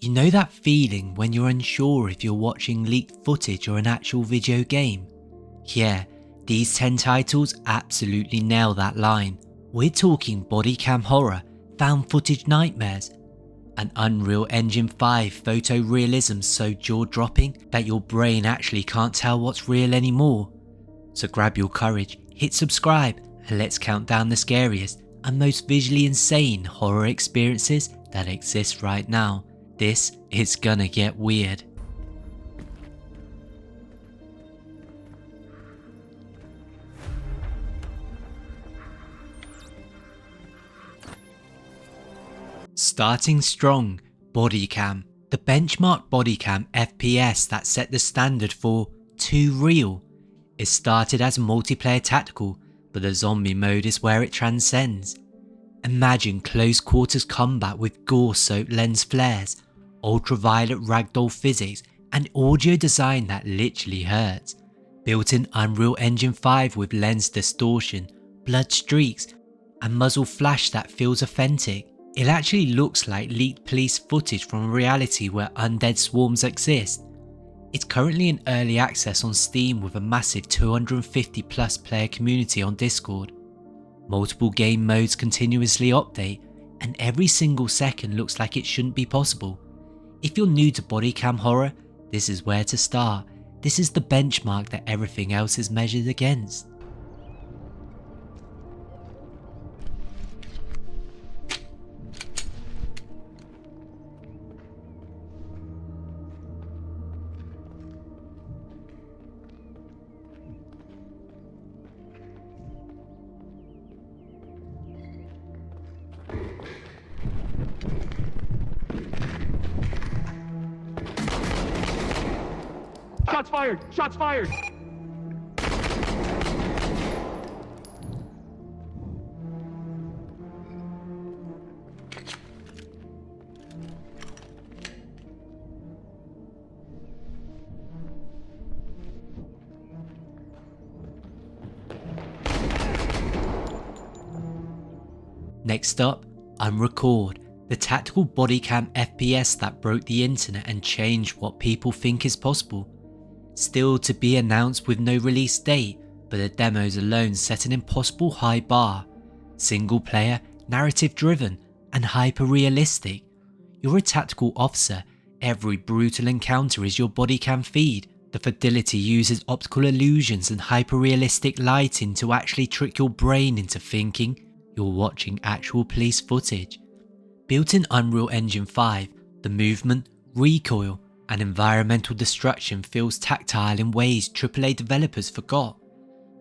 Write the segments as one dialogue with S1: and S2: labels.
S1: You know that feeling when you're unsure if you're watching leaked footage or an actual video game? Yeah, these 10 titles absolutely nail that line. We're talking bodycam horror, found footage nightmares, and Unreal Engine 5 photorealism so jaw-dropping that your brain actually can't tell what's real anymore. So grab your courage, hit subscribe, and let's count down the scariest and most visually insane horror experiences that exist right now. This is gonna get weird. Starting strong, Bodycam. The benchmark Bodycam FPS that set the standard for too real. It started as multiplayer tactical, but the zombie mode is where it transcends. Imagine close quarters combat with gore-soaked lens flares, ultraviolet ragdoll physics, and audio design that literally hurts. Built in Unreal Engine 5 with lens distortion, blood streaks, and muzzle flash that feels authentic. It actually looks like leaked police footage from a reality where undead swarms exist. It's currently in early access on Steam with a massive 250 plus player community on Discord. Multiple game modes continuously update, and every single second looks like it shouldn't be possible. If you're new to bodycam horror, this is where to start. This is the benchmark that everything else is measured against.
S2: Shots fired! Shots fired!
S1: Next up, Unrecord, the tactical bodycam FPS that broke the internet and changed what people think is possible. Still to be announced with no release date, but the demos alone set an impossible high bar. Single player, narrative driven, and hyper-realistic. You're a tactical officer, every brutal encounter is your bodycam feed. The fidelity uses optical illusions and hyper-realistic lighting to actually trick your brain into thinking you're watching actual police footage. Built in Unreal Engine 5, the movement, recoil, and environmental destruction feels tactile in ways AAA developers forgot.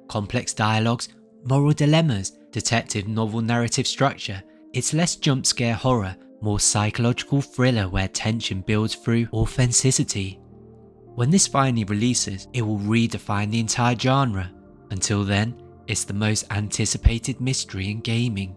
S1: Complex dialogues, moral dilemmas, detective novel narrative structure. It's less jump scare horror, more psychological thriller where tension builds through authenticity. When this finally releases, it will redefine the entire genre. Until then, it's the most anticipated mystery in gaming.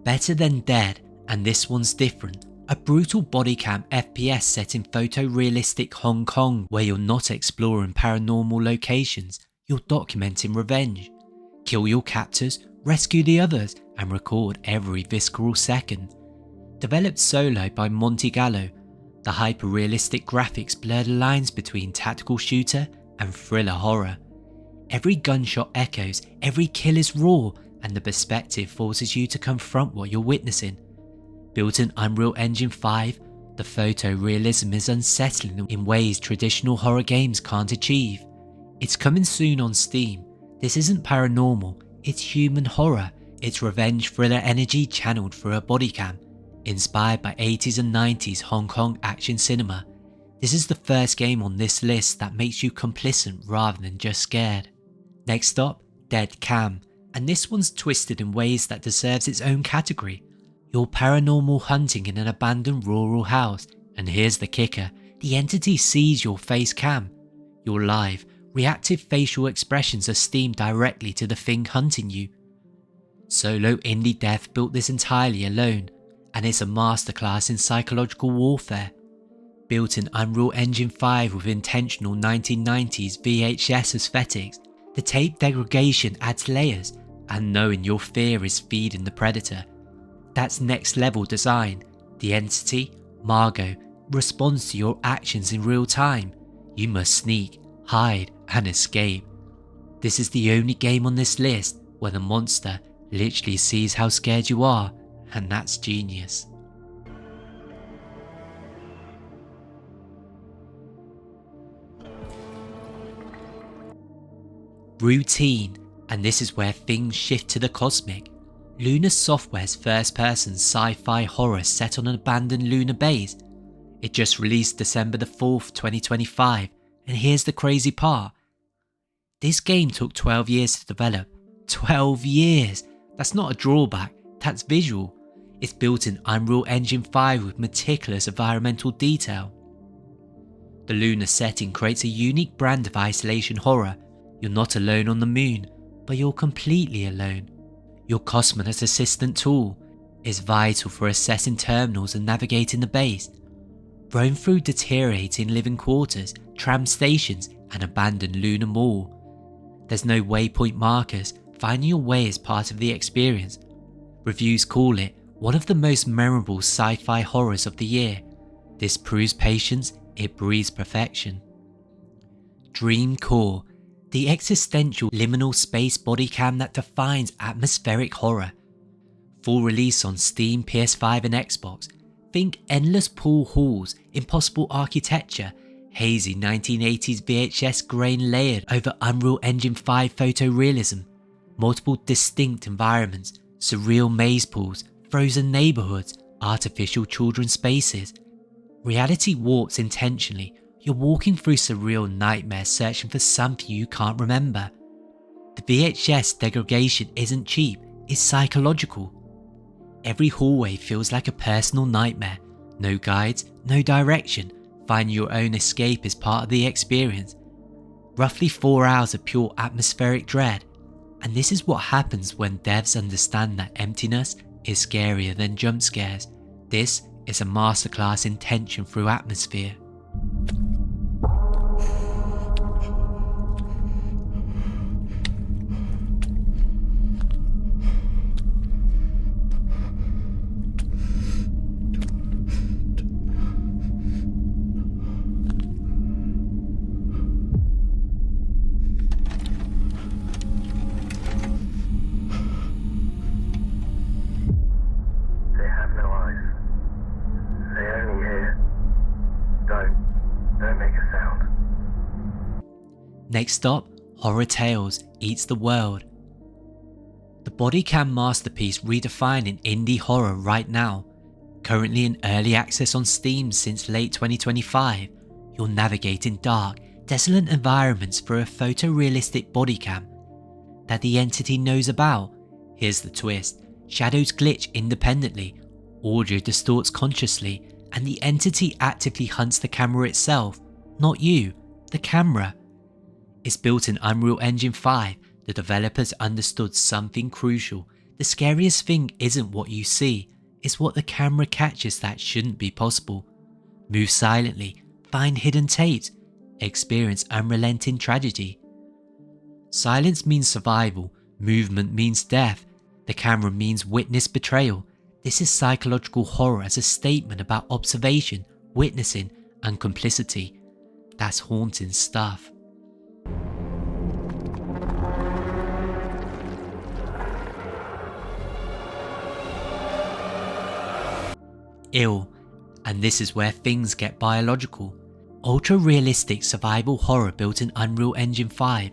S1: Better Than Dead, and this one's different. A brutal bodycam FPS set in photorealistic Hong Kong where you're not exploring paranormal locations, you're documenting revenge. Kill your captors, rescue the others, and record every visceral second. Developed solo by Monty Gallo, the hyper-realistic graphics blur the lines between tactical shooter and thriller horror. Every gunshot echoes, every kill is raw, and the perspective forces you to confront what you're witnessing. Built in Unreal Engine 5, the photorealism is unsettling in ways traditional horror games can't achieve. It's coming soon on Steam. This isn't paranormal, it's human horror. It's revenge thriller energy channeled through a bodycam, inspired by 80s and 90s Hong Kong action cinema. This is the first game on this list that makes you complicit rather than just scared. Next up, Deadcam. And this one's twisted in ways that deserves its own category. You're paranormal hunting in an abandoned rural house, and here's the kicker, the entity sees your face cam. You're live. Reactive facial expressions are steamed directly to the thing hunting you. Solo indie dev built this entirely alone, and it's a masterclass in psychological warfare. Built in Unreal Engine 5 with intentional 1990s VHS aesthetics, the tape degradation adds layers, and knowing your fear is feeding the predator. That's next level design. The entity, Margot, responds to your actions in real time. You must sneak, hide, and escape. This is the only game on this list where the monster literally sees how scared you are, and that's genius. Routine, and this is where things shift to the cosmic. Lunar Software's first-person sci-fi horror set on an abandoned lunar base. It just released December the 4th, 2025, and here's the crazy part. This game took 12 years to develop. 12 years! That's not a drawback, that's visual. It's built in Unreal Engine 5 with meticulous environmental detail. The lunar setting creates a unique brand of isolation horror. You're not alone on the moon, but you're completely alone. Your cosmonaut assistant tool is vital for assessing terminals and navigating the base. Roam through deteriorating living quarters, tram stations, and abandoned lunar mall. There's no waypoint markers, finding your way is part of the experience. Reviews call it one of the most memorable sci-fi horrors of the year. This proves patience, it breeds perfection. Dreamcore, the existential liminal space bodycam that defines atmospheric horror. Full release on Steam, PS5 and Xbox. Think endless pool halls, impossible architecture, hazy 1980s VHS grain layered over Unreal Engine 5 photorealism, multiple distinct environments, surreal maze pools, frozen neighborhoods, artificial children's spaces. Reality warps intentionally. You're walking through surreal nightmares searching for something you can't remember. The VHS degradation isn't cheap, it's psychological. Every hallway feels like a personal nightmare. No guides, no direction. Finding your own escape is part of the experience. Roughly 4 hours of pure atmospheric dread. And this is what happens when devs understand that emptiness is scarier than jump scares. This is a masterclass in tension through atmosphere. Next stop, Horror Tales Eats the World. The Bodycam masterpiece redefining indie horror right now. Currently in early access on Steam since late 2025, you'll navigate in dark, desolate environments through a photorealistic bodycam that the entity knows about. Here's the twist. Shadows glitch independently, audio distorts consciously, and the entity actively hunts the camera itself, not you, the camera. It's built in Unreal Engine 5, the developers understood something crucial. The scariest thing isn't what you see, it's what the camera catches that shouldn't be possible. Move silently, find hidden tapes, experience unrelenting tragedy. Silence means survival, movement means death, the camera means witness betrayal. This is psychological horror as a statement about observation, witnessing, and complicity. That's haunting stuff. Ill, and this is where things get biological. Ultra-realistic survival horror built in Unreal Engine 5.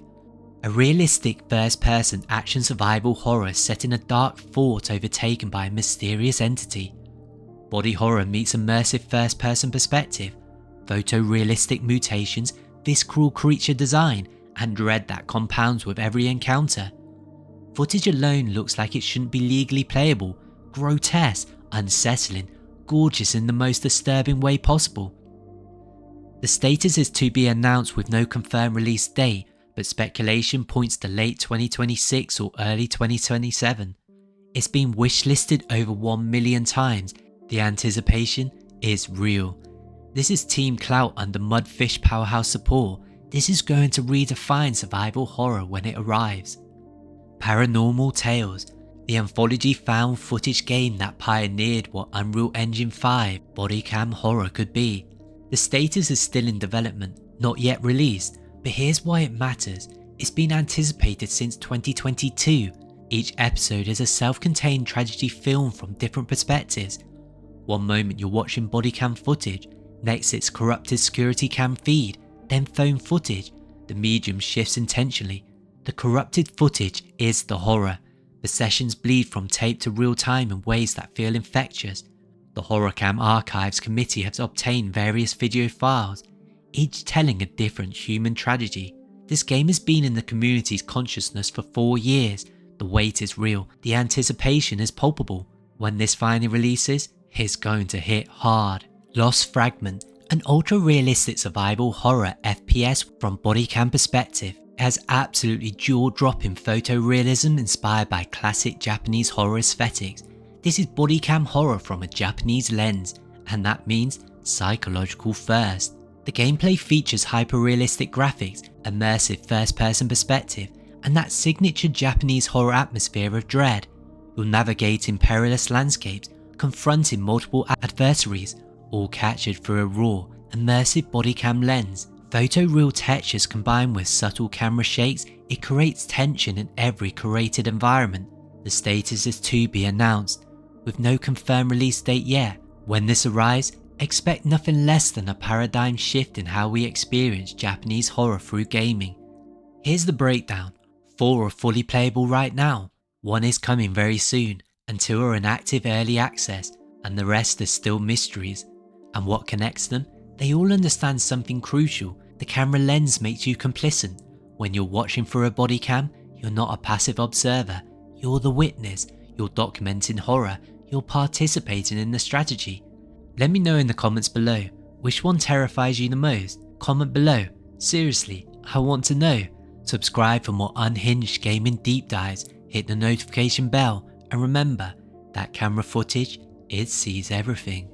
S1: A realistic first-person action survival horror set in a dark fort overtaken by a mysterious entity. Body horror meets immersive first-person perspective, photorealistic mutations, visceral creature design, and dread that compounds with every encounter. Footage alone looks like it shouldn't be legally playable, grotesque, unsettling, gorgeous in the most disturbing way possible. The status is to be announced with no confirmed release date, but speculation points to late 2026 or early 2027. It's been wishlisted over 1 million times. The anticipation is real. This is Team Clout under Mudfish Powerhouse support. This is going to redefine survival horror when it arrives. Paranormal Tales, the anthology found footage game that pioneered what Unreal Engine 5 Bodycam horror could be. The status is still in development, not yet released, but here's why it matters. It's been anticipated since 2022. Each episode is a self-contained tragedy film from different perspectives. One moment you're watching bodycam footage, next it's corrupted security cam feed, then phone footage. The medium shifts intentionally. The corrupted footage is the horror. The sessions bleed from tape to real time in ways that feel infectious. The HorrorCam Archives Committee has obtained various video files, each telling a different human tragedy. This game has been in the community's consciousness for 4 years. The wait is real, the anticipation is palpable. When this finally releases, it's going to hit hard. Lost Fragment, an ultra-realistic survival horror FPS from Bodycam perspective. It has absolutely jaw-dropping photorealism inspired by classic Japanese horror aesthetics. This is bodycam horror from a Japanese lens, and that means psychological first. The gameplay features hyper-realistic graphics, immersive first-person perspective, and that signature Japanese horror atmosphere of dread. You'll navigate in perilous landscapes, confronting multiple adversaries, all captured through a raw, immersive bodycam lens. Photoreal textures combined with subtle camera shakes, it creates tension in every curated environment. The status is to be announced, with no confirmed release date yet. When this arrives, expect nothing less than a paradigm shift in how we experience Japanese horror through gaming. Here's the breakdown. 4 are fully playable right now, 1 is coming very soon, and 2 are in active early access, and the rest are still mysteries. And what connects them? They all understand something crucial. The camera lens makes you complicit. When you're watching through a body cam, you're not a passive observer, you're the witness, you're documenting horror, you're participating in the strategy. Let me know in the comments below, which one terrifies you the most? Comment below, seriously, I want to know. Subscribe for more unhinged gaming deep dives, hit the notification bell, and remember that camera footage, it sees everything.